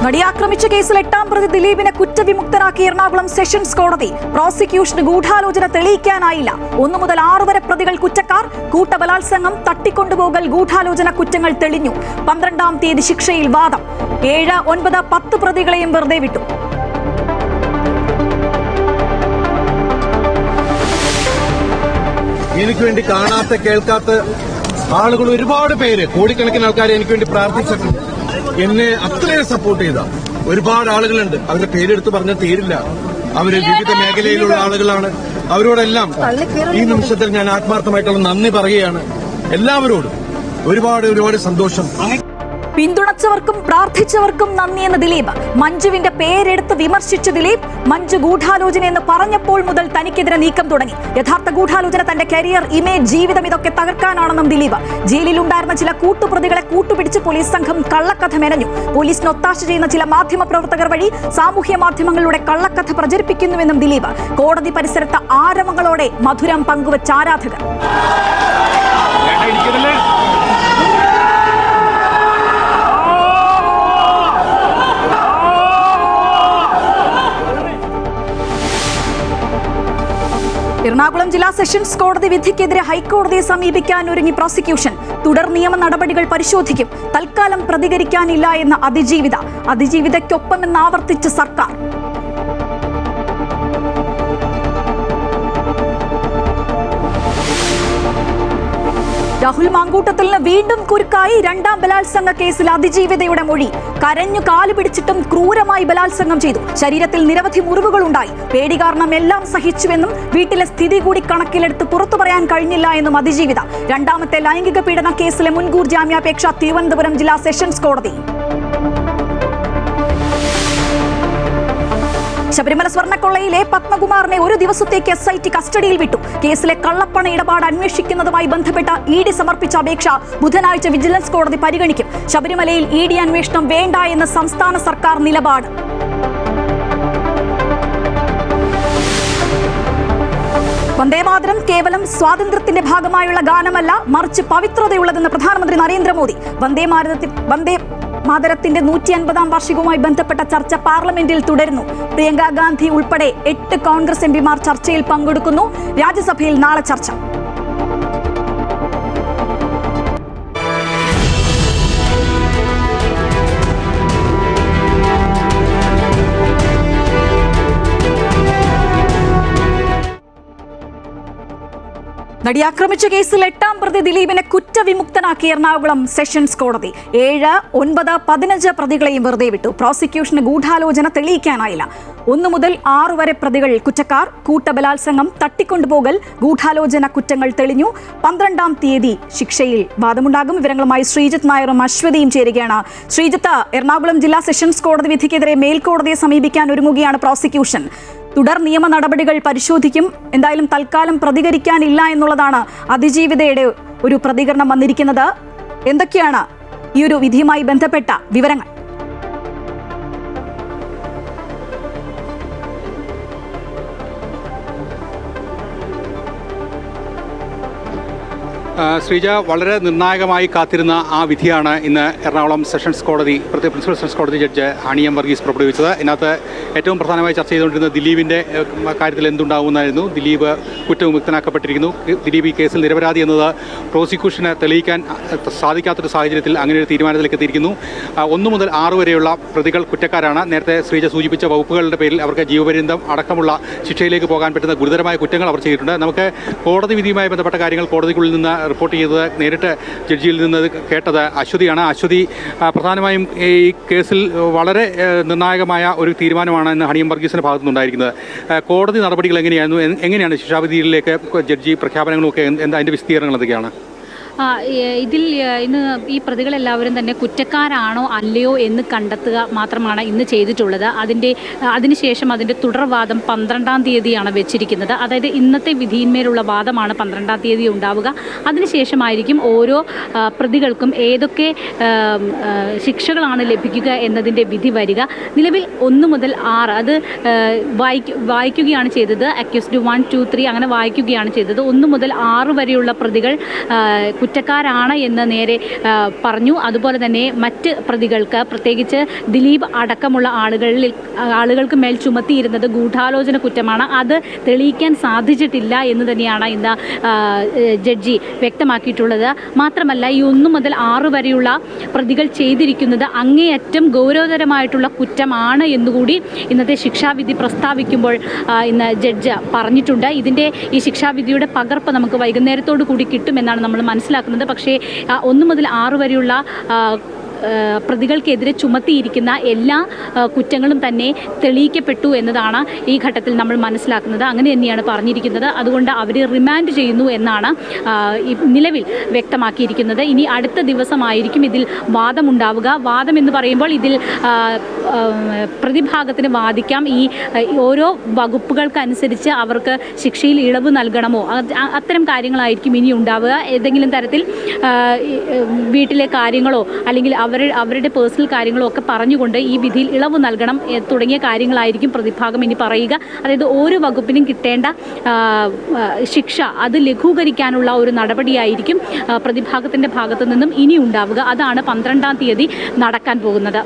നടിയാക്രമിച്ച കേസിൽ 8ാം പ്രതി ദിലീപിനെ കുറ്റവിമുക്തനാക്കി എറണാകുളം സെഷൻസ് കോടതി. പ്രോസിക്യൂഷന് ഗൂഢാലോചന തെളിയിക്കാനായില്ല. 1 മുതൽ 6 വരെ പ്രതികൾ കുറ്റക്കാർ. കൂട്ടബലാത്സംഗം, തട്ടിക്കൊണ്ടുപോകൽ, ഗൂഢാലോചന കുറ്റങ്ങൾ തെളിഞ്ഞു. 12ാം തീയതി ശിക്ഷയിൽ വാദം. 7, 9, 10 പ്രതികളെയും വെറുതെ വിട്ടു. എനിക്ക് വേണ്ടി കാണാത്ത കേൾക്കാത്ത ആളുകൾ ഒരുപാട് പേര്, കോടിക്കണക്കിന് ആൾക്കാർ എനിക്ക് വേണ്ടി പ്രാർത്ഥിച്ചിട്ടുണ്ട്. എന്നെ അത്രയും സപ്പോർട്ട് ചെയ്ത ഒരുപാട് ആളുകളുണ്ട്. അവരുടെ പേരെടുത്ത് പറഞ്ഞാൽ തീരില്ല. അവര് വിവിധ മേഖലയിലുള്ള ആളുകളാണ്. അവരോടെല്ലാം ഈ നിമിഷത്തിൽ ഞാൻ ആത്മാർത്ഥമായിട്ടുള്ള നന്ദി പറയുകയാണ്. എല്ലാവരോടും ഒരുപാട് സന്തോഷം. പിന്തുണച്ചവർക്കും പ്രാർത്ഥിച്ചവർക്കും നന്ദിയെന്ന് ദിലീപ്. മഞ്ജുവിന്റെ പേരെടുത്ത് വിമർശിച്ച ദിലീപ്, മഞ്ജു ഗൂഢാലോചന എന്ന് പറഞ്ഞപ്പോൾ മുതൽ തനിക്കെതിരെ നീക്കം തുടങ്ങി. യഥാർത്ഥ ഗൂഢാലോചന തന്റെ കരിയർ, ഇമേജ്, ജീവിതം ഇതൊക്കെ തകർക്കാനാണെന്നും ദിലീപ്. ജയിലിലുണ്ടായിരുന്ന ചില കൂട്ടുപ്രതികളെ കൂട്ടുപിടിച്ച് പോലീസ് സംഘം കള്ളക്കഥ മെനഞ്ഞു. പോലീസിന് ഒത്താശ ചെയ്യുന്ന ചില മാധ്യമപ്രവർത്തകർ വഴി സാമൂഹ്യ മാധ്യമങ്ങളിലൂടെ കള്ളക്കഥ പ്രചരിപ്പിക്കുന്നുവെന്നും ദിലീപ്. കോടതി പരിസരത്ത് ആരവങ്ങളോടെ മധുരം പങ്കുവച്ച ആരാധകർ. എറണാകുളം ജില്ലാ സെഷൻസ് കോടതി വിധിക്കെതിരെ ഹൈക്കോടതിയെ സമീപിക്കാൻ ഒരുങ്ങി പ്രോസിക്യൂഷൻ. തുടർ നിയമ നടപടികൾ പരിശോധിക്കും. തൽക്കാലം പ്രതികരിക്കാനില്ല എന്ന അതിജീവിതയ്ക്കൊപ്പമെന്ന് ആവർത്തിച്ച് സർക്കാർ. രാഹുൽ മാങ്കൂട്ടത്തിന് വീണ്ടും കുരുക്കായി. 2ാം ബലാത്സംഗ കേസിൽ അതിജീവിതയുടെ മൊഴി. കരഞ്ഞു കാല് പിടിച്ചിട്ടും ക്രൂരമായി ബലാത്സംഗം ചെയ്തു. ശരീരത്തിൽ നിരവധി മുറിവുകളുണ്ടായി. പേടി കാരണം എല്ലാം സഹിച്ചുവെന്നും വീട്ടിലെ സ്ഥിതി കൂടി കണക്കിലെടുത്ത് പുറത്തു പറയാൻ കഴിഞ്ഞില്ല എന്നും അതിജീവിത. 2ാമത്തെ ലൈംഗിക പീഡന കേസിലെ മുൻകൂർ ജാമ്യാപേക്ഷ തിരുവനന്തപുരം ജില്ലാ സെഷൻസ് കോടതി. ശബരിമല സ്വർണ്ണക്കൊള്ളയിലെ പത്മകുമാറിനെ ഒരു ദിവസത്തേക്ക് SIT കസ്റ്റഡിയിൽ വിട്ടു. കേസിലെ കള്ളപ്പണ ഇടപാട് അന്വേഷിക്കുന്നതുമായി ബന്ധപ്പെട്ട ED സമർപ്പിച്ച അപേക്ഷ ബുധനാഴ്ച വിജിലൻസ് കോടതി പരിഗണിക്കും. ശബരിമലയിൽ ED അന്വേഷണം വേണ്ട എന്ന് സംസ്ഥാന സർക്കാർ നിലപാട്. വന്ദേമാതരം കേവലം സ്വാതന്ത്ര്യത്തിന്റെ ഭാഗമായുള്ള ഗാനമല്ല, മറിച്ച് പവിത്രതയുള്ളതെന്ന് പ്രധാനമന്ത്രി നരേന്ദ്രമോദി. മാതരത്തിന്റെ 150ാം വാർഷികവുമായി ബന്ധപ്പെട്ട ചർച്ച പാർലമെന്റിൽ തുടരുന്നു. പ്രിയങ്ക ഗാന്ധി ഉൾപ്പെടെ 8 കോൺഗ്രസ് MPമാർ ചർച്ചയിൽ പങ്കെടുക്കുന്നു. രാജ്യസഭയിൽ നാളെ ചർച്ച. നടിയാക്രമിച്ച കേസിൽ 8ാം പ്രതി ദിലീപിനെ കുറ്റവിമുക്തനാക്കി എറണാകുളം സെഷൻസ് കോടതി. 7, 9, 15 പ്രതികളെയും വെറുതെ വിട്ടു. പ്രോസിക്യൂഷന് ഗൂഢാലോചന തെളിയിക്കാനായില്ല. 1 മുതൽ 6 വരെ പ്രതികൾ കുറ്റക്കാർ. കൂട്ടബലാത്സംഗം, തട്ടിക്കൊണ്ടുപോകൽ, ഗൂഢാലോചന കുറ്റങ്ങൾ തെളിഞ്ഞു. 12ാം തീയതി ശിക്ഷയിൽ വാദമുണ്ടാകും. വിവരങ്ങളുമായി ശ്രീജിത്ത് നായരും അശ്വതിയും ചേരുകയാണ്. ശ്രീജിത്ത്, എറണാകുളം ജില്ലാ സെഷൻസ് കോടതി വിധിക്കെതിരെ മേൽക്കോടതിയെ സമീപിക്കാൻ ഒരുങ്ങുകയാണ് പ്രോസിക്യൂഷൻ. തുടർ നിയമ നടപടികൾ പരിശോധിക്കും. എന്തായാലും തൽക്കാലം പ്രതികരിക്കാനില്ല എന്നുള്ളതാണ് അതിജീവിതയുടെ ഒരു പ്രതികരണം വന്നിരിക്കുന്നത്. എന്തൊക്കെയാണ് ഈ ഒരു വിധിയുമായി ബന്ധപ്പെട്ട വിവരങ്ങൾ? ശ്രീജ, വളരെ നിർണായകമായി കാത്തിരുന്ന ആ വിധിയാണ് ഇന്ന് എറണാകുളം സെഷൻസ് കോടതി പ്രിൻസിപ്പൽ സെഷൻസ് കോടതി ജഡ്ജ് ഹണി എം വർഗീസ് പുറപ്പെടുവിച്ചത്. ഇതിനകത്ത് ഏറ്റവും പ്രധാനമായി ചർച്ച ചെയ്തുകൊണ്ടിരുന്ന ദിലീപിൻ്റെ കാര്യത്തിൽ എന്തുണ്ടാകുമെന്നായിരുന്നു. ദിലീപ് കുറ്റവിമുക്തനാക്കപ്പെട്ടിരിക്കുന്നു. ദിലീപ് ഈ കേസിൽ നിരപരാധി എന്നത് പ്രോസിക്യൂഷന് തെളിയിക്കാൻ സാധിക്കാത്തൊരു സാഹചര്യത്തിൽ അങ്ങനെ ഒരു തീരുമാനത്തിലേക്ക് എത്തിയിരിക്കുന്നു. 1 മുതൽ 6 വരെയുള്ള പ്രതികൾ കുറ്റക്കാരാണ്. നേരത്തെ ശ്രീജ സൂചിപ്പിച്ച വകുപ്പുകളുടെ പേരിൽ അവർക്ക് ജീവപര്യന്തം അടക്കമുള്ള ശിക്ഷയിലേക്ക് പോകാൻ പറ്റുന്ന ഗുരുതരമായ കുറ്റങ്ങൾ അവർ ചെയ്തിട്ടുണ്ട്. നമുക്ക് കോടതി വിധിയുമായി ബന്ധപ്പെട്ട കാര്യങ്ങൾ കോടതിക്കുള്ളിൽ നിന്ന് റിപ്പോർട്ട് ചെയ്തത്, നേരിട്ട് ജഡ്ജിയിൽ നിന്ന് കേട്ടത് അശ്വതിയാണ്. അശ്വതി, പ്രധാനമായും ഈ കേസിൽ വളരെ നിർണായകമായ ഒരു തീരുമാനമാണ് ഇന്ന് ഹണി എം വർഗീസിൻ്റെ ഭാഗത്തുനിന്നുണ്ടായിരിക്കുന്നത്. കോടതി നടപടികൾ എങ്ങനെയാണ് ശിക്ഷാവിധിയിലേക്ക് ജഡ്ജി പ്രഖ്യാപനങ്ങളൊക്കെ അതിൻ്റെ വിശദീകരണങ്ങൾ എന്തൊക്കെയാണ്? ഇതിൽ ഇന്ന് ഈ പ്രതികളെല്ലാവരും തന്നെ കുറ്റക്കാരാണോ അല്ലയോ എന്ന് കണ്ടെത്തുക മാത്രമാണ് ഇന്ന് ചെയ്തിട്ടുള്ളത്. അതിനുശേഷം അതിൻ്റെ തുടർവാദം 12ാം തീയതിയാണ് വെച്ചിരിക്കുന്നത്. അതായത് ഇന്നത്തെ വിധിയിന്മേലുള്ള വാദമാണ് 12ാം തീയതി ഉണ്ടാവുക. അതിനുശേഷമായിരിക്കും ഓരോ പ്രതികൾക്കും ഏതൊക്കെ ശിക്ഷകളാണ് ലഭിക്കുക എന്നതിൻ്റെ വിധി വരിക. നിലവിൽ 1 മുതൽ 6 അത് വായിക്കുകയാണ് ചെയ്തത്. അക്യൂസ്ഡ് 1, 2, 3 അങ്ങനെ വായിക്കുകയാണ് ചെയ്തത്. 1 മുതൽ 6 വരെയുള്ള പ്രതികൾ കുറ്റക്കാരാണ് എന്ന് നേരെ പറഞ്ഞു. അതുപോലെ തന്നെ മറ്റ് പ്രതികൾക്ക്, പ്രത്യേകിച്ച് ദിലീപ് അടക്കമുള്ള ആളുകൾക്ക് മേൽ ചുമത്തിയിരുന്നത് ഗൂഢാലോചന കുറ്റമാണ്. അത് തെളിയിക്കാൻ സാധിച്ചിട്ടില്ല എന്ന് തന്നെയാണ് ഇന്ന് ജഡ്ജി വ്യക്തമാക്കിയിട്ടുള്ളത്. മാത്രമല്ല, ഈ 1 മുതൽ 6 വരെയുള്ള പ്രതികൾ ചെയ്തിരിക്കുന്നത് അങ്ങേയറ്റം ഗൗരവതരമായിട്ടുള്ള കുറ്റമാണ് എന്നുകൂടി ഇന്നത്തെ ശിക്ഷാവിധി പ്രസ്താവിക്കുമ്പോൾ ഇന്ന് ജഡ്ജ് പറഞ്ഞിട്ടുണ്ട്. ഇതിൻ്റെ ഈ ശിക്ഷാവിധിയുടെ പകർപ്പ് നമുക്ക് വൈകുന്നേരത്തോടു കൂടി കിട്ടുമെന്നാണ് നമ്മൾ മനസ്സിലാക്കുന്നത്. പക്ഷേ 1 മുതൽ 6 വരെയുള്ള പ്രതികൾക്കെതിരെ ചുമത്തിയിരിക്കുന്ന എല്ലാ കുറ്റങ്ങളും തന്നെ തെളിയിക്കപ്പെട്ടു എന്നതാണ് ഈ ഘട്ടത്തിൽ നമ്മൾ മനസ്സിലാക്കുന്നത്. അങ്ങനെ തന്നെയാണ് പറഞ്ഞിരിക്കുന്നത്. അതുകൊണ്ട് അവരെ റിമാൻഡ് ചെയ്യുന്നു എന്നാണ് നിലവിൽ വ്യക്തമാക്കിയിരിക്കുന്നത്. ഇനി അടുത്ത ദിവസമായിരിക്കും ഇതിൽ വാദമുണ്ടാവുക. വാദം എന്ന് പറയുമ്പോൾ ഇതിൽ പ്രതിഭാഗത്തിന് വാദിക്കാം. ഈ ഓരോ വകുപ്പുകൾക്കനുസരിച്ച് അവർക്ക് ശിക്ഷയിൽ ഇളവ് നൽകണമോ, അത്തരം കാര്യങ്ങളായിരിക്കും ഇനി ഉണ്ടാവുക. ഏതെങ്കിലും തരത്തിൽ വീട്ടിലെ കാര്യങ്ങളോ അല്ലെങ്കിൽ അവരുടെ പേഴ്സണൽ കാര്യങ്ങളോ ഒക്കെ പറഞ്ഞുകൊണ്ട് ഈ വിധിയിൽ ഇളവ് നൽകണം തുടങ്ങിയ കാര്യങ്ങളായിരിക്കും പ്രതിഭാഗം ഇനി പറയുക. അതായത് ഓരോ വകുപ്പിനും കിട്ടേണ്ട ശിക്ഷ അത് ലഘൂകരിക്കാനുള്ള ഒരു നടപടിയായിരിക്കും പ്രതിഭാഗത്തിൻ്റെ ഭാഗത്തു നിന്നും ഇനി ഉണ്ടാവുക. അതാണ് 12-ാം തീയതി നടക്കാൻ പോകുന്നത്.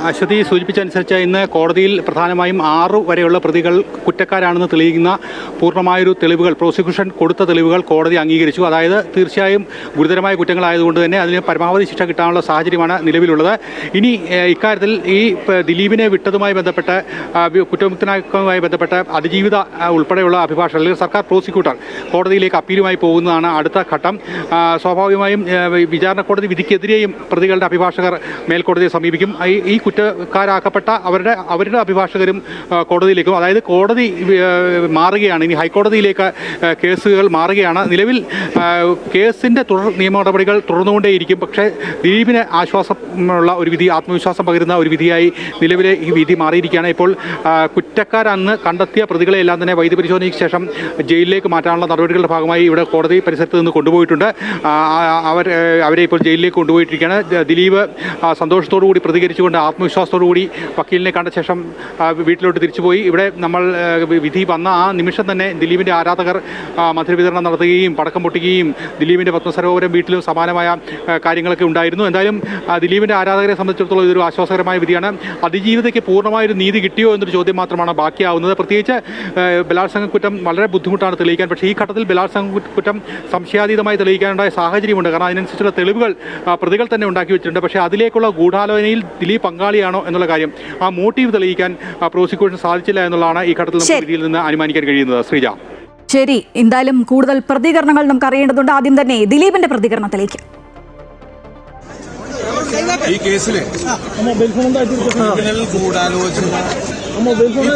അശ്വതി സൂചിപ്പിച്ചനുസരിച്ച് ഇന്ന് കോടതിയിൽ പ്രധാനമായും 6 വരെയുള്ള പ്രതികൾ കുറ്റക്കാരാണെന്ന് തെളിയിക്കുന്ന പൂർണ്ണമായൊരു തെളിവുകൾ, പ്രോസിക്യൂഷൻ കൊടുത്ത തെളിവുകൾ കോടതി അംഗീകരിച്ചു. അതായത് തീർച്ചയായും ഗുരുതരമായ കുറ്റങ്ങളായതുകൊണ്ട് തന്നെ അതിന് പരമാവധി ശിക്ഷ കിട്ടാനുള്ള സാഹചര്യമാണ് നിലവിലുള്ളത്. ഇനി ഇക്കാര്യത്തിൽ ഈ ദിലീപിനെ വിട്ടതുമായി ബന്ധപ്പെട്ട്, കുറ്റമുക്തനാക്കലുമായി ബന്ധപ്പെട്ട് അതിജീവിത ഉൾപ്പെടെയുള്ള അഭിഭാഷകർ അല്ലെങ്കിൽ സർക്കാർ പ്രോസിക്യൂട്ടർ കോടതിയിലേക്ക് അപ്പീലുമായി പോകുന്നതാണ് അടുത്ത ഘട്ടം. സ്വാഭാവികമായും വിചാരണ കോടതി വിധിക്കെതിരെയും പ്രതികളുടെ അഭിഭാഷകർ മേൽക്കോടതിയെ സമീപിക്കും. ഈ കുറ്റക്കാരാക്കപ്പെട്ട അവരുടെ അഭിഭാഷകരും കോടതിയിലേക്കും, അതായത് കോടതി മാറുകയാണ്. ഇനി ഹൈക്കോടതിയിലേക്ക് കേസുകൾ മാറുകയാണ്. നിലവിൽ കേസിൻ്റെ തുടർ നിയമ നടപടികൾ തുടർന്നുകൊണ്ടേയിരിക്കും. പക്ഷേ ദിലീപിന് ആശ്വാസമുള്ള ഒരു വിധി, ആത്മവിശ്വാസം പകരുന്ന ഒരു വിധിയായി നിലവിലെ ഈ വിധി മാറിയിരിക്കുകയാണ്. ഇപ്പോൾ കുറ്റക്കാരെന്ന് കണ്ടെത്തിയ പ്രതികളെല്ലാം തന്നെ വൈദ്യപരിശോധനയ്ക്ക് ശേഷം ജയിലിലേക്ക് മാറ്റാനുള്ള നടപടികളുടെ ഭാഗമായി ഇവിടെ കോടതി പരിസരത്ത് നിന്ന് കൊണ്ടുപോയിട്ടുണ്ട്. അവരെ ഇപ്പോൾ ജയിലിലേക്ക് കൊണ്ടുപോയിട്ടിരിക്കുകയാണ്. ദിലീപ് സന്തോഷത്തോടു കൂടി പ്രതികരിച്ചുകൊണ്ട് ആത്മവിശ്വാസത്തോടുകൂടി വക്കീലിനെ കണ്ട ശേഷം വീട്ടിലോട്ട് തിരിച്ചുപോയി. ഇവിടെ നമ്മൾ വിധി വന്ന ആ നിമിഷം തന്നെ ദിലീപിൻ്റെ ആരാധകർ മധുരവിതരണം നടത്തുകയും പടക്കം പൊട്ടിക്കുകയും ദിലീപിൻ്റെ പത്മസരോവരം വീട്ടിലും സമാനമായ കാര്യങ്ങളൊക്കെ ഉണ്ടായിരുന്നു. എന്തായാലും ദിലീപിൻ്റെ ആരാധകരെ സംബന്ധിച്ചിടത്തോളം ഇതൊരു ആശ്വാസകരമായ വിധിയാണ്. അതിജീവിതയ്ക്ക് പൂർണ്ണമായൊരു നീതി കിട്ടിയോ എന്നൊരു ചോദ്യം മാത്രമാണ് ബാക്കിയാവുന്നത്. പ്രത്യേകിച്ച് ബലാത്സംഗ കുറ്റം വളരെ ബുദ്ധിമുട്ടാണ് തെളിയിക്കാൻ. പക്ഷേ ഈ ഘട്ടത്തിൽ ബലാത്സംഗ കുറ്റം സംശയാതീതമായി തെളിയിക്കാനുണ്ടായ സാഹചര്യമുണ്ട്. കാരണം അതിനനുസരിച്ചുള്ള തെളിവുകൾ പ്രതികൾ തന്നെ ഉണ്ടാക്കി വെച്ചിട്ടുണ്ട്. പക്ഷേ അതിലേക്കുള്ള ഗൂഢാലോചനയിൽ ദിലീപ് പങ്കാളിയാണോ എന്നുള്ള കാര്യം, ആ മോട്ടീവ് തെളിയിക്കാൻ പ്രോസിക്യൂഷൻ സാധിച്ചില്ല എന്നുള്ളതാണ് ഈ ഘട്ടത്തിൽ നമുക്ക് വിധിയിൽ നിന്ന് അനുമാനിക്കാൻ കഴിയുന്നത്. ശ്രീജ, ശരി. എന്തായാലും കൂടുതൽ പ്രതികരണങ്ങൾ നമുക്ക് അറിയേണ്ടതുണ്ട്. ആദ്യം തന്നെ ദിലീപിന്റെ പ്രതികരണത്തിലേക്ക്. ഈ കേസില് ഗൂഢാലോചന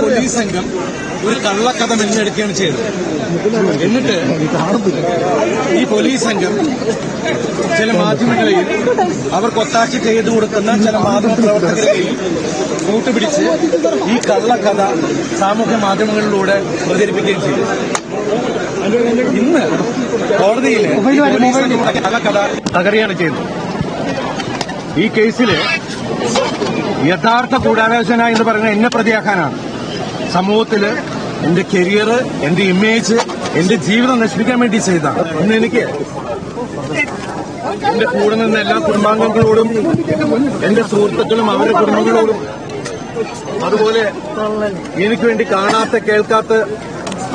പോലീസ് സംഘം ഒരു കള്ളക്കഥ മെല്ലെടുക്കുകയാണ് ചെയ്തത്. എന്നിട്ട് ഈ പോലീസ് സംഘം ചില മാധ്യമങ്ങളെയും അവർക്ക് ഒത്താശ ചെയ്തു കൊടുക്കുന്ന ചില മാധ്യമ പ്രവർത്തകരെയും കൂട്ടുപിടിച്ച് ഈ കള്ളക്കഥ സാമൂഹ്യ മാധ്യമങ്ങളിലൂടെ പ്രചരിപ്പിക്കുകയും ചെയ്തു. ഇന്ന് കോടതിയിൽ കള്ളക്കഥ തകരുകയാണ് ചെയ്തത്. ഈ കേസില് യഥാർത്ഥ ഗൂഢാലോചന എന്ന് പറയുന്നത് എന്നെ പ്രതിയാക്കാനാണ്. സമൂഹത്തില് എന്റെ കരിയർ, എന്റെ ഇമേജ്, എന്റെ ജീവിതം നശിപ്പിക്കാൻ വേണ്ടി ചെയ്തതാണ്. ഇന്ന് എനിക്ക് എന്റെ കൂടെ നിന്ന് എല്ലാ കുടുംബാംഗങ്ങളോടും, എന്റെ സുഹൃത്തുക്കളും അവരുടെ കുടുംബങ്ങളോടും, അതുപോലെ എനിക്ക് വേണ്ടി കാണാത്ത കേൾക്കാത്ത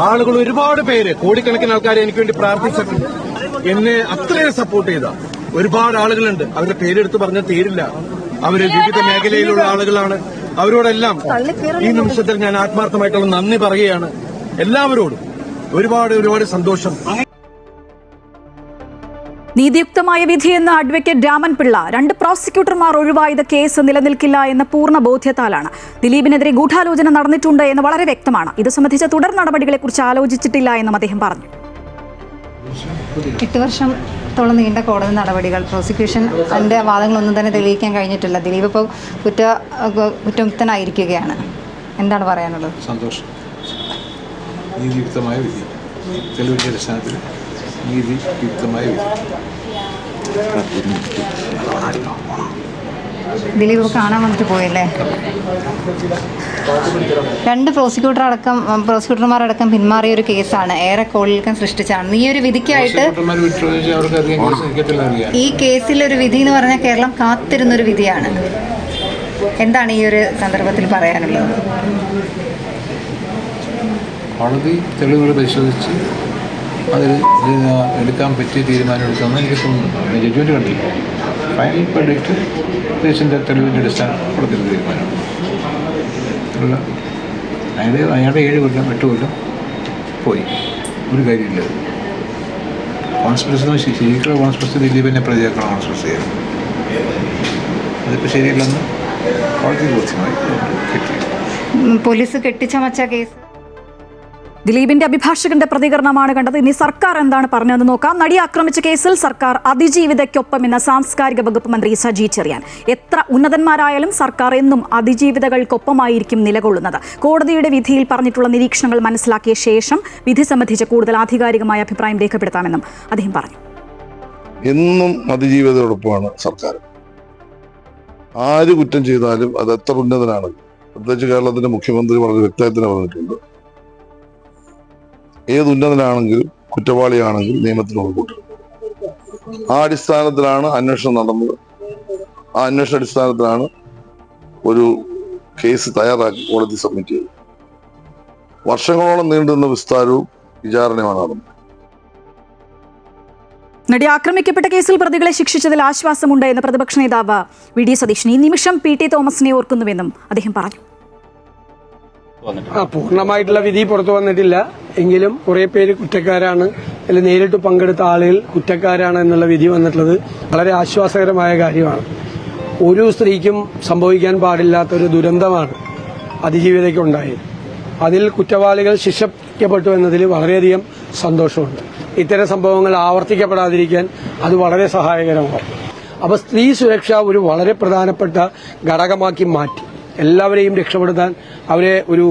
ആളുകൾ ഒരുപാട് പേര്, കോടിക്കണക്കിന് ആൾക്കാർ എനിക്ക് വേണ്ടി പ്രാർത്ഥിച്ചിട്ടുണ്ട്. എന്നെ അത്രയും സപ്പോർട്ട് ചെയ്ത ഒരുപാട് ആളുകളുണ്ട്. അവരുടെ പേരെടുത്ത് പറഞ്ഞാൽ തീരില്ല. അവര് വിവിധ മേഖലയിലുള്ള ആളുകളാണ്. അവരോടെല്ലാം ഈ നിമിഷത്തിൽ ഞാൻ ആത്മാർത്ഥമായിട്ടുള്ള നന്ദി പറയുകയാണ്. എല്ലാവരോടും ഒരുപാട് സന്തോഷം. നീതിയുക്തമായ വിധിയെന്ന് അഡ്വക്കേറ്റ് രാമൻ പിള്ള. 2 പ്രോസിക്യൂട്ടർമാർ ഒഴിവായത് കേസ് നിലനിൽക്കില്ല എന്ന പൂർണ്ണ ബോധ്യത്താലാണ്. ദിലീപിനെതിരെ ഗൂഢാലോചന നടന്നിട്ടുണ്ട് എന്ന് വളരെ വ്യക്തമാണ്. ഇത് സംബന്ധിച്ച തുടർ നടപടികളെക്കുറിച്ച് ആലോചിച്ചിട്ടില്ല എന്നും അദ്ദേഹം പറഞ്ഞു. 8 വർഷത്തോളം നീണ്ട കോടതി നടപടികൾ, പ്രോസിക്യൂഷൻ അതിൻ്റെ വാദങ്ങളൊന്നും തന്നെ തെളിയിക്കാൻ കഴിഞ്ഞിട്ടില്ല. ദിലീപ് ഇപ്പോൾ കുറ്റമുക്തനായിരിക്കുകയാണ്. എന്താണ് പറയാനുള്ളത്? സന്തോഷം. നീതിയുക്തമായ വിധി, തെളിവിൻ്റെ അടിസ്ഥാനത്തിൽ നീതിയുക്തമായ വിധി. ദിലീപ് കാണാൻ വന്നിട്ട് പോയല്ലേ? 2 പ്രോസിക്യൂട്ടർമാരടക്കം പിന്മാറിയ ഒരു കേസാണ്, ഏറെ കോളിളക്കം സൃഷ്ടിച്ചാണ്. ഈ ഒരു വിധിക്കായിട്ട് ഈ കേസിലൊരു വിധി എന്ന് പറഞ്ഞാൽ കേരളം കാത്തിരുന്നൊരു വിധിയാണ്. എന്താണ് ഈ ഒരു സന്ദർഭത്തിൽ പറയാനുള്ളത്? കോടതി തെളിവുകൾ പരിശോധിച്ച് അതിൽ എടുക്കാൻ പറ്റിയ തീരുമാനം എടുക്കാമെന്ന് എനിക്ക് തോന്നുന്നു. ജഡ്ജ്മെൻറ്റ് കണ്ടില്ല. ഫൈനൽ പ്രൊഡക്റ്റ് കേസിൻ്റെ തെളിവിൻ്റെ അടിസ്ഥാനം കൊടുത്തൊരു തീരുമാനം. അയാളുടെ 7 കൊല്ലം 8 കൊല്ലം പോയി, ഒരു കാര്യമില്ല. കോൺസ്പിറസി ശരിക്കുള്ള കോൺസ്പിറസി ദിലീപിനെ പ്രതിയാക്കണം കോൺസ്പിറസി ചെയ്യാൻ. അതിപ്പോൾ ശരിയല്ലെന്ന് കോടതി ബോധ്യമായി കിട്ടി. പോലീസ് കെട്ടിച്ചമച്ച കേസ്. ദിലീപിന്റെ അഭിഭാഷകന്റെ പ്രതികരണമാണ് കണ്ടത്. ഇനി സർക്കാർ എന്താണ് പറഞ്ഞതെന്ന് നോക്കാം. നടിയെ ആക്രമിച്ച കേസിൽ സർക്കാർ അതിജീവിതയ്ക്കൊപ്പം എന്ന സാംസ്കാരിക വകുപ്പ് മന്ത്രി സജി ചെറിയാൻ. എത്ര ഉന്നതന്മാരായാലും സർക്കാർ എന്നും അതിജീവിതകൾക്കൊപ്പമായിരിക്കും നിലകൊള്ളുന്നത്. കോടതിയുടെ വിധിയിൽ പറഞ്ഞിട്ടുള്ള നിരീക്ഷണങ്ങൾ മനസ്സിലാക്കിയ ശേഷം വിധി സംബന്ധിച്ച് കൂടുതൽ ആധികാരികമായ അഭിപ്രായം രേഖപ്പെടുത്താമെന്നും അദ്ദേഹം പറഞ്ഞു. എന്നും അതിജീവിതയോടൊപ്പമാണ് സർക്കാർ. ആര് കുറ്റം ചെയ്താലും അത് എത്ര ഉന്നതനാണ്, പ്രത്യേകിച്ച് കേരളത്തിന്റെ മുഖ്യമന്ത്രി വളരെ വ്യക്തമായി തന്നെ പറഞ്ഞിട്ടുണ്ട്, ഏത് ഉന്നതനാണെങ്കിലും കുറ്റവാളിയാണെങ്കിൽ നിയമത്തിനോട് കൂട്ടും. ആ അടിസ്ഥാനത്തിലാണ് അന്വേഷണം നടന്നത്. ആ അന്വേഷണ അടിസ്ഥാനത്തിലാണ് ഒരു കേസ് തയ്യാറാക്കി കോടതി സബ്മിറ്റ് ചെയ്തത്. വർഷങ്ങളോളം നീണ്ടുനിന്ന വിസ്താരവും വിചാരണയുമാണ് നടന്നത്. നടി ആക്രമിക്കപ്പെട്ട കേസിൽ പ്രതികളെ ശിക്ഷിച്ചതിൽ ആശ്വാസമുണ്ട് എന്ന് പ്രതിപക്ഷ നേതാവ് വി.ഡി. സതീശൻ ഈ നിമിഷം പി.ടി. തോമസിനെ ഓർക്കുന്നുവെന്നും അദ്ദേഹം പറഞ്ഞു. പൂർണ്ണമായിട്ടുള്ള വിധി പുറത്തു വന്നിട്ടില്ല എങ്കിലും കുറെ പേര് കുറ്റക്കാരാണ്, അതിൽ നേരിട്ട് പങ്കെടുത്ത ആളുകൾ കുറ്റക്കാരാണ് എന്നുള്ള വിധി വന്നിട്ടുള്ളത് വളരെ ആശ്വാസകരമായ കാര്യമാണ്. ഒരു സ്ത്രീക്കും സംഭവിക്കാൻ പാടില്ലാത്തൊരു ദുരന്തമാണ് അതിജീവിതയ്ക്കുണ്ടായത്. അതിൽ കുറ്റവാളികൾ ശിക്ഷിക്കപ്പെട്ടു എന്നതിൽ വളരെയധികം സന്തോഷമുണ്ട്. ഇത്തരം സംഭവങ്ങൾ ആവർത്തിക്കപ്പെടാതിരിക്കാൻ അത് വളരെ സഹായകരമാണ്. അപ്പോൾ സ്ത്രീ സുരക്ഷ ഒരു വളരെ പ്രധാനപ്പെട്ട ഘടകമാക്കി മാറ്റി എല്ലാവരെയും രക്ഷപ്പെടുത്താൻ, അവരെ ഒരു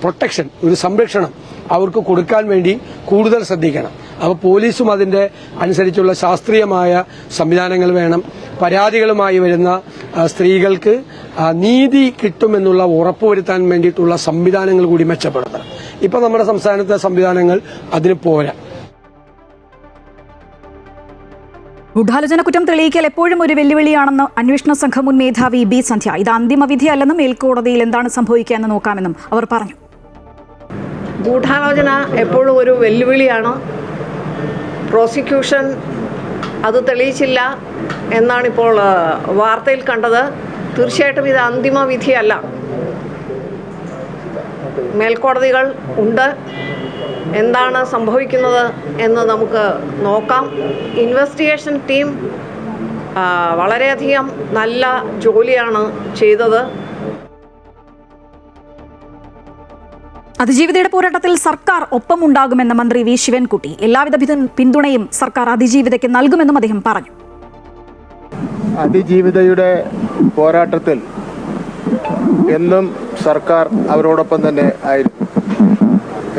പ്രൊട്ടക്ഷൻ, ഒരു സംരക്ഷണം അവർക്ക് കൊടുക്കാൻ വേണ്ടി കൂടുതൽ ശ്രദ്ധിക്കണം. അപ്പോൾ പോലീസും അതിൻ്റെ അനുസരിച്ചുള്ള ശാസ്ത്രീയമായ സംവിധാനങ്ങൾ വേണം. പരാതികളുമായി വരുന്ന സ്ത്രീകൾക്ക് നീതി കിട്ടുമെന്നുള്ള ഉറപ്പുവരുത്താൻ വേണ്ടിയിട്ടുള്ള സംവിധാനങ്ങൾ കൂടി മെച്ചപ്പെടുത്തണം. ഇപ്പം നമ്മുടെ സംസ്ഥാനത്തെ സംവിധാനങ്ങൾ അതിന് പോരാ. ഗൂഢാലോചന കുറ്റം തെളിയിക്കൽ എപ്പോഴും ഒരു വെല്ലുവിളിയാണെന്ന് അന്വേഷണ സംഘം മുൻ മേധാവി ബി സന്ധ്യ. ഇത് അന്തിമ വിധിയല്ലെന്നും മേൽക്കോടതിയിൽ എന്താണ് സംഭവിക്കുക എന്ന് നോക്കാമെന്നും അവർ പറഞ്ഞു. ഗൂഢാലോചന എപ്പോഴും ഒരു വെല്ലുവിളിയാണ്. പ്രോസിക്യൂഷൻ അത് തെളിയിച്ചില്ല എന്നാണിപ്പോൾ വാർത്തയിൽ കണ്ടത്. തീർച്ചയായിട്ടും ഇത് അന്തിമ വിധിയല്ല. മേൽക്കോടതികൾ ഉണ്ട്. എന്താണ് സംഭവിക്കുന്നത് എന്ന് നമുക്ക് നോക്കാം. ഇൻവെസ്റ്റിഗേഷൻ ടീം വളരെയധികം നല്ല ജോലിയാണ് ചെയ്തത്. അതിജീവിതയുടെ പോരാട്ടത്തിൽ സർക്കാർ ഒപ്പമുണ്ടാകുമെന്ന മന്ത്രി വി ശിവൻകുട്ടി. എല്ലാവിധ പിന്തുണയും സർക്കാർ അതിജീവിതയ്ക്ക് നൽകുമെന്നും അദ്ദേഹം പറഞ്ഞു. അതിജീവിതയുടെ പോരാട്ടത്തിൽ എന്നും സർക്കാർ അവരോടൊപ്പം തന്നെ ആയിരുന്നു.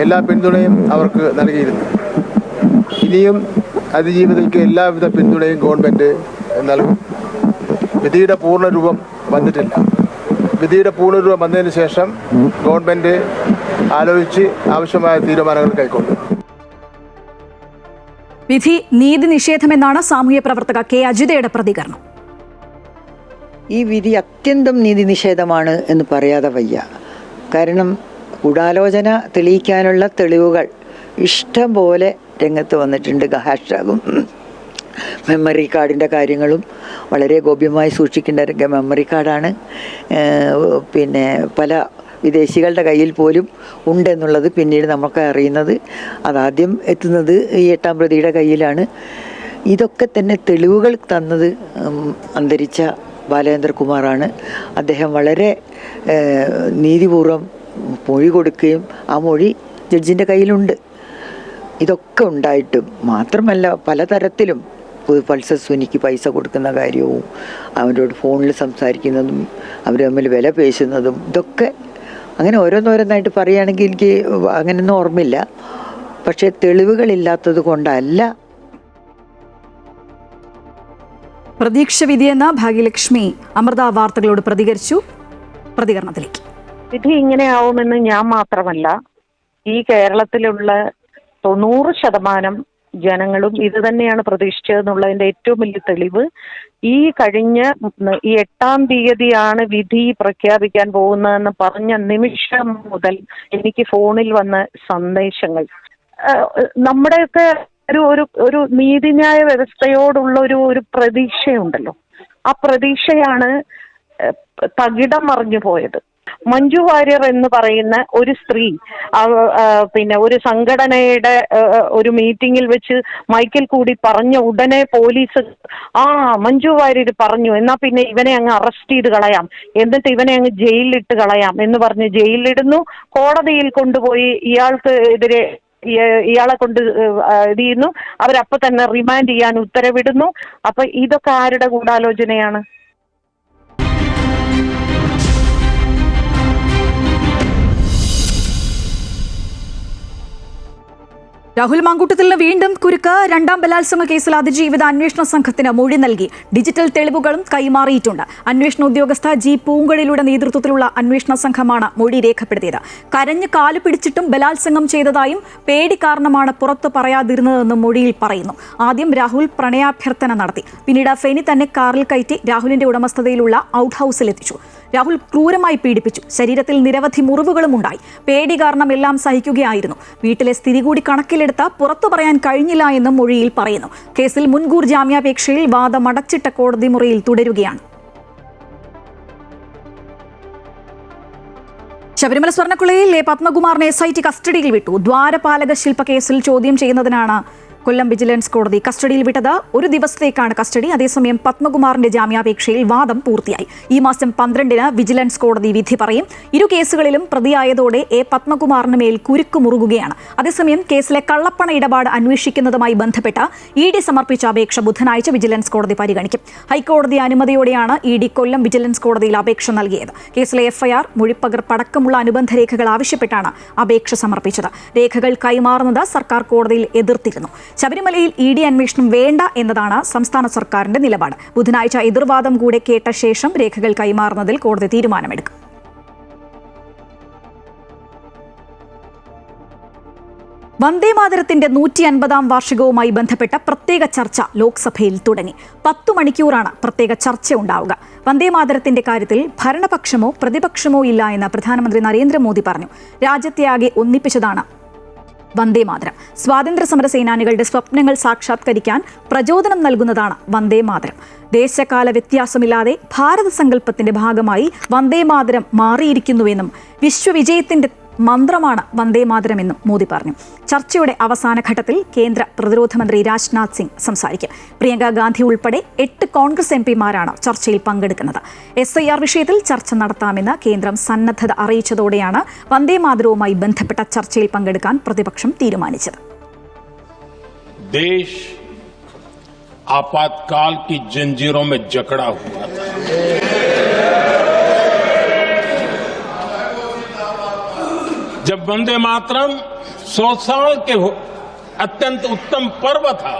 എല്ലാ പിന്തുണയും അവർക്ക് നൽകിയിരുന്നു. ഇനിയും അതിജീവിതയ്ക്ക് എല്ലാവിധ പിന്തുണയും ഗവൺമെൻറ് നൽകും. വിധിയുടെ പൂർണ്ണരൂപം വന്നിട്ടില്ല. വിധിയുടെ പൂർണ്ണരൂപം വന്നതിന് ശേഷം ഗവൺമെൻറ് ആലോചിച്ച് ആവശ്യമായ തീരുമാനങ്ങൾ കൈക്കൊള്ളും. വിധി നീതി നിഷേധമെന്നാണ് സാമൂഹ്യ പ്രവർത്തക കെ അജിതയുടെ പ്രതികരണം. ഈ വിധി അത്യന്തം നീതി നിഷേധമാണ് എന്ന് പറയാതെ വയ്യ. കാരണം ഗൂഢാലോചന തെളിയിക്കാനുള്ള തെളിവുകൾ ഇഷ്ടം പോലെ രംഗത്ത് വന്നിട്ടുണ്ട്. ഹാഷ്ടാഗും മെമ്മറി കാർഡിൻ്റെ കാര്യങ്ങളും വളരെ ഗോപ്യമായി സൂക്ഷിക്കേണ്ട മെമ്മറി കാർഡാണ്. പിന്നെ പല വിദേശികളുടെ കയ്യിൽ പോലും ഉണ്ടെന്നുള്ളത് പിന്നീട് നമുക്ക് അറിയുന്നത്. അതാദ്യം എത്തുന്നത് ഈ 8-ാം പ്രതിയുടെ കയ്യിലാണ്. ഇതൊക്കെ തന്നെ തെളിവുകൾ തന്നത് അന്തരിച്ച ബാലേന്ദ്രകുമാറാണ്. അദ്ദേഹം വളരെ നീതിപൂർവം മൊഴി കൊടുക്കുകയും ആ മൊഴി ജഡ്ജിൻ്റെ കയ്യിലുണ്ട്. ഇതൊക്കെ ഉണ്ടായിട്ടും മാത്രമല്ല പലതരത്തിലും പൾസർ സുനിക്ക് പൈസ കൊടുക്കുന്ന കാര്യവും അവരോട് ഫോണിൽ സംസാരിക്കുന്നതും അവർ തമ്മിൽ വില പേശുന്നതും ഇതൊക്കെ അങ്ങനെ ഓരോന്നോരോന്നായിട്ട് പറയുകയാണെങ്കിൽ എനിക്ക് അങ്ങനെയൊന്നും ഓർമ്മയില്ല. പക്ഷേ തെളിവുകളില്ലാത്തത് കൊണ്ടല്ല പ്രതീക്ഷ വിധിയെന്ന ഭാഗ്യലക്ഷ്മി അമൃത വാർത്തകളോട് പ്രതികരിച്ചു. പ്രതികരണത്തിലേക്ക്. വിധി ഇങ്ങനെയാവുമെന്ന് ഞാൻ മാത്രമല്ല, ഈ കേരളത്തിലുള്ള 90% ജനങ്ങളും ഇത് തന്നെയാണ് പ്രതീക്ഷിച്ചതെന്നുള്ളതിന്റെ ഏറ്റവും വലിയ തെളിവ് ഈ 8-ാം തീയതിയാണ് വിധി പ്രഖ്യാപിക്കാൻ പോകുന്നതെന്ന് പറഞ്ഞ നിമിഷം മുതൽ എനിക്ക് ഫോണിൽ വന്ന സന്ദേശങ്ങൾ. നമ്മുടെയൊക്കെ ഒരു നീതിന്യായ വ്യവസ്ഥയോടുള്ള ഒരു പ്രതീക്ഷയുണ്ടല്ലോ, ആ പ്രതീക്ഷയാണ് തകിടം മറിഞ്ഞു പോയത്. മഞ്ജു വാര്യർ എന്ന് പറയുന്ന ഒരു സ്ത്രീ ഒരു സംഘടനയുടെ ഒരു മീറ്റിംഗിൽ വെച്ച് മൈക്കിൽ കൂടി പറഞ്ഞ ഉടനെ പോലീസ് മഞ്ജു വാര്യർ പറഞ്ഞു, എന്നാ പിന്നെ ഇവനെ അങ്ങ് അറസ്റ്റ് ചെയ്ത് കളയാം, എന്നിട്ട് ഇവനെ അങ്ങ് ജയിലിലിട്ട് കളയാം എന്ന് പറഞ്ഞ് ജയിലിലിടുന്നു. കോടതിയിൽ കൊണ്ടുപോയി ഇയാളെ കൊണ്ട് ഇത് ചെയ്യുന്നു. അവരപ്പൊ തന്നെ റിമാൻഡ് ചെയ്യാൻ ഉത്തരവിടുന്നു. അപ്പൊ ഇതൊക്കെ ആരുടെ ഗൂഢാലോചനയാണ്? രാഹുൽ മാങ്കൂട്ടത്തിന് വീണ്ടും കുരുക്ക്. 2ാം ബലാത്സംഗ കേസിൽ അതിജീവിത അന്വേഷണ സംഘത്തിന് മൊഴി നൽകി. ഡിജിറ്റൽ തെളിവുകളും കൈമാറിയിട്ടുണ്ട്. അന്വേഷണ ഉദ്യോഗസ്ഥ ജി പൂങ്കഴിയുടെ നേതൃത്വത്തിലുള്ള അന്വേഷണ സംഘമാണ് മൊഴി രേഖപ്പെടുത്തിയത്. കരഞ്ഞ് കാലു പിടിച്ചിട്ടും ബലാത്സംഗം ചെയ്തതായും പേടി കാരണമാണ് പുറത്തു പറയാതിരുന്നതെന്നും മൊഴിയിൽ പറയുന്നു. ആദ്യം രാഹുൽ പ്രണയാഭ്യർത്ഥന നടത്തി. പിന്നീട് ഫെനി തന്നെ കാറിൽ കയറ്റി രാഹുലിന്റെ ഉടമസ്ഥതയിലുള്ള ഔട്ട് ഹൌസിലെത്തിച്ചു. രാഹുൽ ക്രൂരമായി പീഡിപ്പിച്ചു. ശരീരത്തിൽ നിരവധി മുറിവുകളും ഉണ്ടായി. പേടി കാരണം എല്ലാം സഹിക്കുകയായിരുന്നു. വീട്ടിലെ സ്ഥിതി കൂടി കണക്കിലെടുത്ത് പുറത്തു പറയാൻ കഴിഞ്ഞില്ല എന്നും മൊഴിയിൽ പറയുന്നു. കേസിൽ മുൻകൂർ ജാമ്യാപേക്ഷയിൽ വാദമടച്ചിട്ട കോടതി മുറിയിൽ തുടരുകയാണ്. ശബരിമല സ്വർണ്ണക്കൊള്ളയിൽ പത്മകുമാറിനെ SIT കസ്റ്റഡിയിൽ വിട്ടു. ദ്വാരപാലക ശില്പ കേസിൽ ചോദ്യം ചെയ്യുന്നതിനാണ് കൊല്ലം വിജിലൻസ് കോടതി കസ്റ്റഡിയിൽ വിട്ടത്. 1 ദിവസത്തേക്കാണ് കസ്റ്റഡി. അതേസമയം പത്മകുമാറിന്റെ ജാമ്യാപേക്ഷയിൽ വാദം പൂർത്തിയായി. ഈ മാസം 12-ന് വിജിലൻസ് കോടതി വിധി പറയും. ഇരു കേസുകളിലും പ്രതിയായതോടെ പത്മകുമാറിന് മേൽ കുരുക്കുമുറുകുകയാണ്. അതേസമയം കേസിലെ കള്ളപ്പണ ഇടപാട് അന്വേഷിക്കുന്നതുമായി ബന്ധപ്പെട്ട ED സമർപ്പിച്ച അപേക്ഷ ബുധനാഴ്ച വിജിലൻസ് കോടതി പരിഗണിക്കും. ഹൈക്കോടതി അനുമതിയോടെയാണ് ED കൊല്ലം വിജിലൻസ് കോടതിയിൽ അപേക്ഷ നൽകിയത്. കേസിലെ FIR, മൊഴിപ്പകർപ്പടക്കമുള്ള അനുബന്ധ രേഖകൾ ആവശ്യപ്പെട്ടാണ് അപേക്ഷ സമർപ്പിച്ചത്. രേഖകൾ കൈമാറുന്നത് സർക്കാർ കോടതിയിൽ എതിർത്തിരുന്നു. ശബരിമലയിൽ ED അന്വേഷണം വേണ്ട എന്നതാണ് സംസ്ഥാന സർക്കാരിന്റെ നിലപാട്. ബുധനാഴ്ച എതിർവാദം കൂടെ കേട്ട ശേഷം രേഖകൾ കൈമാറുന്നതിൽ കോടതി തീരുമാനമെടുക്കും. വന്ദേമാതരത്തിന്റെ 150-ാം വാർഷികവുമായി ബന്ധപ്പെട്ട പ്രത്യേക ചർച്ച ലോക്സഭയിൽ തുടങ്ങി. 10 മണിക്കൂറാണ് പ്രത്യേക ചർച്ച ഉണ്ടാവുക. വന്ദേമാതരത്തിന്റെ കാര്യത്തിൽ ഭരണപക്ഷമോ പ്രതിപക്ഷമോ ഇല്ല എന്ന് പ്രധാനമന്ത്രി നരേന്ദ്രമോദി പറഞ്ഞു. രാജ്യത്തെയാകെ ഒന്നിപ്പിച്ചതാണ് വന്ദേമാതരം. സ്വാതന്ത്ര്യ സമര സേനാനികളുടെ സ്വപ്നങ്ങൾ സാക്ഷാത്കരിക്കാൻ പ്രചോദനം നൽകുന്നതാണ് വന്ദേമാതരം. ദേശകാല വ്യത്യാസമില്ലാതെ ഭാരത സങ്കല്പത്തിന്റെ ഭാഗമായി വന്ദേമാതരം മാറിയിരിക്കുന്നുവെന്നും വിശ്വവിജയത്തിന്റെ മന്ത്രമാണ് വന്ദേമാതരമെന്നും മോദി പറഞ്ഞു. ചർച്ചയുടെ അവസാന ഘട്ടത്തിൽ കേന്ദ്ര പ്രതിരോധ മന്ത്രി രാജ്നാഥ് സിംഗ് സംസാരിക്കും. പ്രിയങ്ക ഗാന്ധി ഉൾപ്പെടെ 8 കോൺഗ്രസ് MPമാരാണ് ചർച്ചയിൽ പങ്കെടുക്കുന്നത്. SIR വിഷയത്തിൽ ചർച്ച നടത്താമെന്ന് കേന്ദ്രം സന്നദ്ധത അറിയിച്ചതോടെയാണ് വന്ദേമാതരവുമായി ബന്ധപ്പെട്ട ചർച്ചയിൽ പങ്കെടുക്കാൻ പ്രതിപക്ഷം തീരുമാനിച്ചത്. देश आपातकाल की जंजीरों में जकड़ा हुआ था. जब वंदे मातरम 100 साल के अत्यंत उत्तम पर्व था,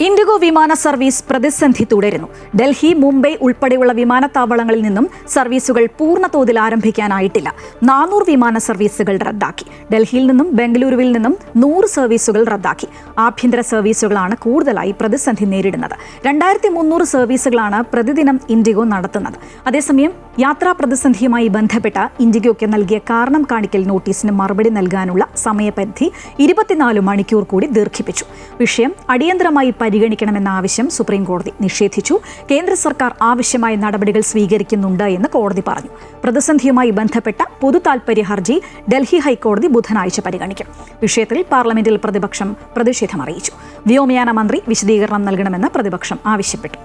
ഇൻഡിഗോ വിമാന സർവീസ് പ്രതിസന്ധി തുടരുന്നു. ഡൽഹി, മുംബൈ ഉൾപ്പെടെയുള്ള വിമാനത്താവളങ്ങളിൽ നിന്നും സർവീസുകൾ പൂർണ്ണതോതിൽ ആരംഭിക്കാനായിട്ടില്ല. 400 വിമാന സർവീസുകൾ റദ്ദാക്കി. ഡൽഹിയിൽ നിന്നും ബംഗളൂരുവിൽ നിന്നും 100 സർവീസുകൾ റദ്ദാക്കി. ആഭ്യന്തര സർവീസുകളാണ് കൂടുതലായി പ്രതിസന്ധി നേരിടുന്നത്. 2300 സർവീസുകളാണ് പ്രതിദിനം ഇൻഡിഗോ നടത്തുന്നത്. അതേസമയം യാത്രാ പ്രതിസന്ധിയുമായി ബന്ധപ്പെട്ട ഇൻഡിഗോയ്ക്ക് നൽകിയ കാരണം കാണിക്കൽ നോട്ടീസിന് മറുപടി നൽകാനുള്ള സമയപരിധി 24 മണിക്കൂർ കൂടി ദീർഘിപ്പിച്ചു. വിഷയം അടിയന്തരമായി പരിഗണിക്കണമെന്ന ആവശ്യം സുപ്രീം കോടതി നിഷേധിച്ചു. കേന്ദ്ര സർക്കാർ ആവശ്യമായ നടപടികൾ സ്വീകരിക്കുന്നുണ്ട് എന്ന് കോടതി പറഞ്ഞു. പ്രതിസന്ധിയുമായി ബന്ധപ്പെട്ട പൊതു താൽപര്യ ഹർജി ഡൽഹി ഹൈക്കോടതി ബുധനാഴ്ച പരിഗണിക്കും. വിഷയത്തിൽ പാർലമെന്റിൽ പ്രതിപക്ഷം പ്രതിഷേധം അറിയിച്ചു. വ്യോമയാന മന്ത്രി വിശദീകരണം നൽകണമെന്ന് പ്രതിപക്ഷം ആവശ്യപ്പെട്ടു.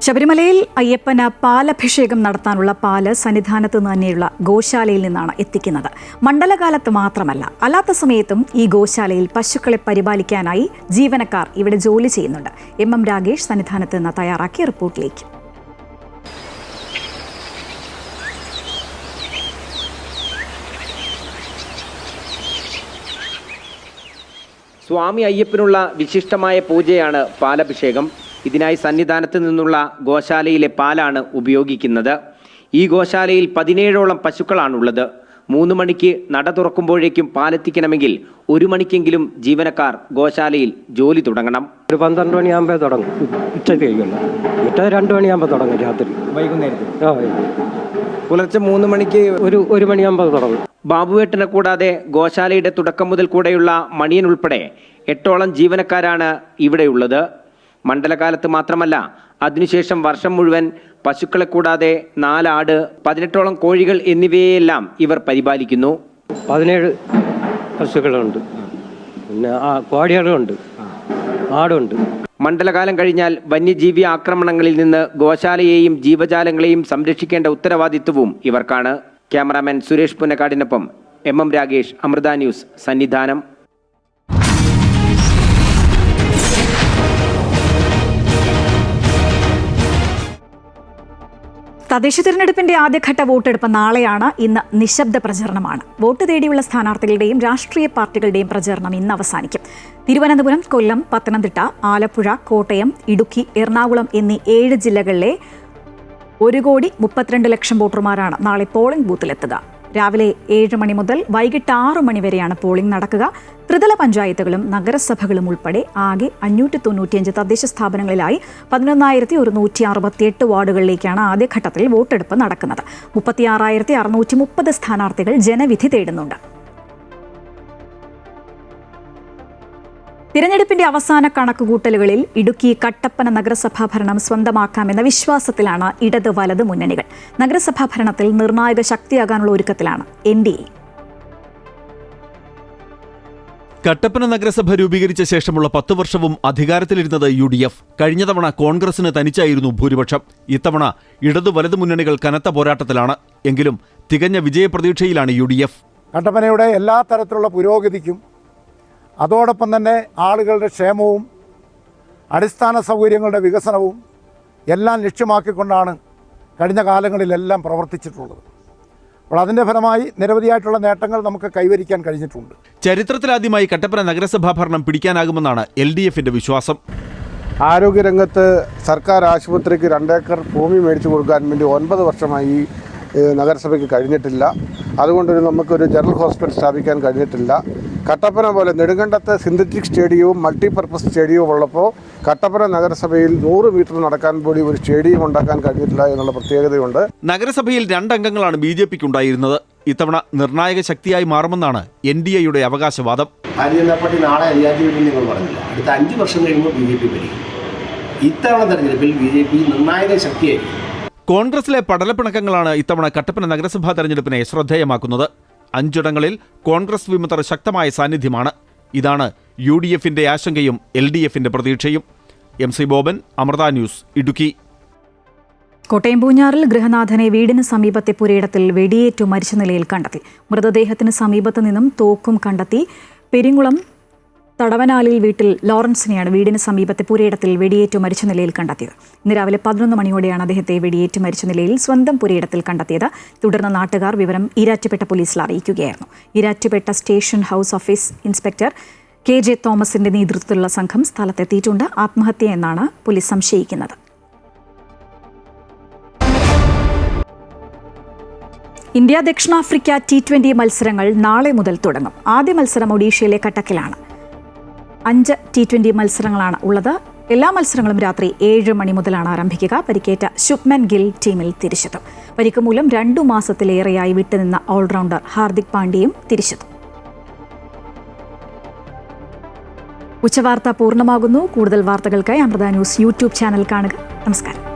ശബരിമലയിൽ അയ്യപ്പന് പാലഭിഷേകം നടത്താനുള്ള പാല് സന്നിധാനത്ത് നിന്ന് തന്നെയുള്ള ഗോശാലയിൽ നിന്നാണ് എത്തിക്കുന്നത്. മണ്ഡലകാലത്ത് മാത്രമല്ല, അല്ലാത്ത സമയത്തും ഈ ഗോശാലയിൽ പശുക്കളെ പരിപാലിക്കാനായി ജീവനക്കാർ ഇവിടെ ജോലി ചെയ്യുന്നുണ്ട്. MM രാഗേഷ് സന്നിധാനത്ത് നിന്ന് തയ്യാറാക്കിയ റിപ്പോർട്ടിലേക്ക്. സ്വാമി അയ്യപ്പനുള്ള വിശിഷ്ടമായ പൂജയാണ് പാലഭിഷേകം. ഇതിനായി സന്നിധാനത്ത് നിന്നുള്ള ഗോശാലയിലെ പാലാണ് ഉപയോഗിക്കുന്നത്. ഈ ഗോശാലയിൽ 17ഓളം പശുക്കളാണുള്ളത്. 3 മണിക്ക് നട തുറക്കുമ്പോഴേക്കും പാലെത്തിക്കണമെങ്കിൽ 1 മണിക്കെങ്കിലും ജീവനക്കാർ ഗോശാലയിൽ ജോലി തുടങ്ങണം. ഒരു 12 മണിയാകുമ്പോൾ തുടങ്ങും, ഉച്ചയ്ക്ക് കഴിക്കുള്ളൂ. മറ്റേ 2 മണിയാകുമ്പോൾ തുടങ്ങും, രാത്രി വൈകുന്നേരത്തിൽ. പുലർച്ചെ 3 മണിക്ക് ഒരു മണിയാകുമ്പോൾ തുടങ്ങും. ബാബുവേട്ടനെ കൂടാതെ ഗോശാലയുടെ തുടക്കം മുതൽ കൂടെയുള്ള മണിയൻ ഉൾപ്പെടെ 8ഓളം ജീവനക്കാരാണ് ഇവിടെയുള്ളത്. മണ്ഡലകാലത്ത് മാത്രമല്ല, അതിനുശേഷം വർഷം മുഴുവൻ പശുക്കളെ കൂടാതെ 4 ആട്, 18ഓളം കോഴികൾ എന്നിവയെല്ലാം ഇവർ പരിപാലിക്കുന്നു. 17 പശുക്കളുണ്ട്, പിന്നെ കോഴികളുണ്ട്, ആടുണ്ട്. മണ്ഡലകാലം കഴിഞ്ഞാൽ വന്യജീവി ആക്രമണങ്ങളിൽ നിന്ന് ഗോശാലയെയും ജീവജാലങ്ങളെയും സംരക്ഷിക്കേണ്ട ഉത്തരവാദിത്വവും ഇവർക്കാണ്. ക്യാമറാമാൻ സുരേഷ് പുന്നക്കാടിനൊപ്പം MM രാഗേഷ്, അമൃത ന്യൂസ്, സന്നിധാനം. തദ്ദേശ തിരഞ്ഞെടുപ്പിന്റെ ആദ്യഘട്ട വോട്ടെടുപ്പ് നാളെയാണ്. ഇന്ന് നിശബ്ദ പ്രചരണമാണ്. വോട്ട് തേടിയുള്ള സ്ഥാനാർത്ഥികളുടെയും രാഷ്ട്രീയ പാർട്ടികളുടെയും പ്രചരണം ഇന്ന് അവസാനിക്കും. തിരുവനന്തപുരം, കൊല്ലം, പത്തനംതിട്ട, ആലപ്പുഴ, കോട്ടയം, ഇടുക്കി, എറണാകുളം എന്നീ 7 ജില്ലകളിലെ 1,32,00,000 വോട്ടർമാരാണ് നാളെ പോളിംഗ് ബൂത്തിലെത്തുക. രാവിലെ 7 മണി മുതൽ വൈകിട്ട് 6 മണി വരെയാണ് പോളിംഗ് നടക്കുക. ത്രിതല പഞ്ചായത്തുകളും നഗരസഭകളും ഉൾപ്പെടെ ആകെ 595 തദ്ദേശ സ്ഥാപനങ്ങളിലായി 11,168 വാർഡുകളിലേക്കാണ് ആദ്യഘട്ടത്തിൽ വോട്ടെടുപ്പ് നടക്കുന്നത്. 36,630 സ്ഥാനാർത്ഥികൾ ജനവിധി തേടുന്നുണ്ട്. തിരഞ്ഞെടുപ്പിന്റെ അവസാന കണക്കുകൂട്ടലുകളിൽ ഇടുക്കി കട്ടപ്പന നഗരസഭാ ഭരണം സ്വന്തമാക്കാമെന്ന വിശ്വാസത്തിലാണ് ഇടത് വലത് മുന്നണികൾ. നഗരസഭാ ഭരണത്തിൽ നിർണായക ശക്തിയാകാനുള്ള ഒരുക്കത്തിലാണ് NDA. കട്ടപ്പന നഗരസഭ രൂപീകരിച്ച ശേഷമുള്ള 10 വർഷവും അധികാരത്തിലിരുന്നത് UDF. കഴിഞ്ഞ തവണ കോൺഗ്രസിന് തനിച്ചായിരുന്നു ഭൂരിപക്ഷം. ഇത്തവണ ഇടതു വലതു മുന്നണികൾ കനത്ത പോരാട്ടത്തിലാണ്. എങ്കിലും തികഞ്ഞ വിജയപ്രതീക്ഷയിലാണ് UDF. കട്ടപ്പനയുടെ എല്ലാ തരത്തിലുള്ള പുരോഗതിക്കും അതോടൊപ്പം തന്നെ ആളുകളുടെ ക്ഷേമവും അടിസ്ഥാന സൗകര്യങ്ങളുടെ വികസനവും എല്ലാം ലക്ഷ്യമാക്കിക്കൊണ്ടാണ് കഴിഞ്ഞ കാലങ്ങളിലെല്ലാം പ്രവർത്തിച്ചിട്ടുള്ളത്. അപ്പോൾ അതിൻ്റെ ഫലമായി നിരവധിയായിട്ടുള്ള നേട്ടങ്ങൾ നമുക്ക് കൈവരിക്കാൻ കഴിഞ്ഞിട്ടുണ്ട്. ചരിത്രത്തിലാദ്യമായി കട്ടപ്പന നഗരസഭാ ഭരണം പിടിക്കാനാകുമെന്നാണ് LDFന്റെ വിശ്വാസം. ആരോഗ്യരംഗത്ത് സർക്കാർ ആശുപത്രിക്ക് 2 ഏക്കർ ഭൂമി മേടിച്ചു കൊടുക്കാൻ വേണ്ടി 9 വർഷമായി നഗരസഭയ്ക്ക് കഴിഞ്ഞിട്ടില്ല. അതുകൊണ്ട് നമുക്കൊരു ജനറൽ ഹോസ്പിറ്റൽ സ്ഥാപിക്കാൻ കഴിഞ്ഞിട്ടില്ല. കട്ടപ്പന പോലെ നെടുങ്കണ്ടത്ത് സിന്തറ്റിക് സ്റ്റേഡിയവും മൾട്ടിപർപ്പസ് സ്റ്റേഡിയവും ഉള്ളപ്പോൾ കട്ടപ്പന നഗരസഭയിൽ 100 മീറ്റർ നടക്കാൻ കൂടി ഒരു സ്റ്റേഡിയം ഉണ്ടാക്കാൻ കഴിഞ്ഞിട്ടില്ല എന്നുള്ള പ്രത്യേകതയുണ്ട്. നഗരസഭയിൽ 2 അംഗങ്ങളാണ് BJPക്ക് ഉണ്ടായിരുന്നത്. ഇത്തവണ നിർണായക ശക്തിയായി മാറുമെന്നാണ് NDAയുടെ അവകാശവാദം. ഭാരതീയ ജനതാ പാർട്ടി നാളെ അധികാരത്തിൽ നിങ്ങൾ പറഞ്ഞില്ല, അടുത്ത 5 വർഷം കഴിയുമ്പോൾ BJP ഭരിക്കും. ഇത്തവണ തെരഞ്ഞെടുപ്പിൽ BJP നിർണായക ശക്തിയായിരിക്കും. കോൺഗ്രസിലെ പടലപ്പിണക്കങ്ങളാണ് ഇത്തവണ കട്ടപ്പന നഗരസഭാ തെരഞ്ഞെടുപ്പിനെ ശ്രദ്ധേയമാക്കുന്നത്. 5 ഇടങ്ങളിൽ കോൺഗ്രസ് വിമതർ ശക്തമായ സാന്നിധ്യമാണ്. ഇതാണ് UDFന്റെ ആശങ്കയും LDFന്റെ പ്രതീക്ഷയും. MC Boban, Amrita news, Idukki. കോട്ടയം പൂഞ്ഞാറിൽ ഗൃഹനാഥനെ വീടിന് സമീപത്തെ പുരയിടത്തിൽ വെടിയേറ്റു മരിച്ച നിലയിൽ കണ്ടെത്തി. മൃതദേഹത്തിന് സമീപത്തു നിന്നും തോക്കും കണ്ടെത്തി. പെരിങ്ങുളം തടവനാലിൽ വീട്ടിൽ ലോറൻസിനെയാണ് വീടിന് സമീപത്തെ പുരയിടത്തിൽ വെടിയേറ്റു മരിച്ച നിലയിൽ കണ്ടെത്തിയത്. ഇന്ന് രാവിലെ 11 മണിയോടെയാണ് അദ്ദേഹത്തെ വെടിയേറ്റ് മരിച്ച നിലയിൽ സ്വന്തം പുരയിടത്തിൽ കണ്ടെത്തിയത്. തുടർന്ന് നാട്ടുകാർ വിവരം ഈരാറ്റുപേട്ട പോലീസിൽ അറിയിക്കുകയായിരുന്നു. Erattupetta station house office inspector KJ തോമസിന്റെ നേതൃത്വത്തിലുള്ള സംഘം സ്ഥലത്തെത്തിയിട്ടുണ്ട്. ആത്മഹത്യ എന്നാണ് പോലീസ് സംശയിക്കുന്നത്. ഇന്ത്യ ദക്ഷിണാഫ്രിക്ക T20 മത്സരങ്ങൾ നാളെ മുതൽ തുടങ്ങും. ആദ്യ മത്സരം ഒഡീഷയിലെ കട്ടക്കിലാണ്. 5 T20 മത്സരങ്ങളാണ് ഉള്ളത്. എല്ലാ മത്സരങ്ങളും രാത്രി 7 മണി മുതലാണ് ആരംഭിക്കുക. പരിക്കേറ്റ ശുഭ്മൻ ഗിൽ ടീമിൽ തിരിച്ചെത്തും. പരിക്ക് മൂലം 2 മാസത്തിലേറെയായി വിട്ടുനിന്ന ഓൾറൗണ്ടർ ഹാർദിക് പാണ്ഡ്യയും തിരിച്ചെത്തും. ഉച്ചവാർത്ത പൂർണ്ണമാകുന്നു. കൂടുതൽ വാർത്തകൾക്കായി അമൃത ന്യൂസ് YouTube ചാനൽ കാണുക. നമസ്കാരം.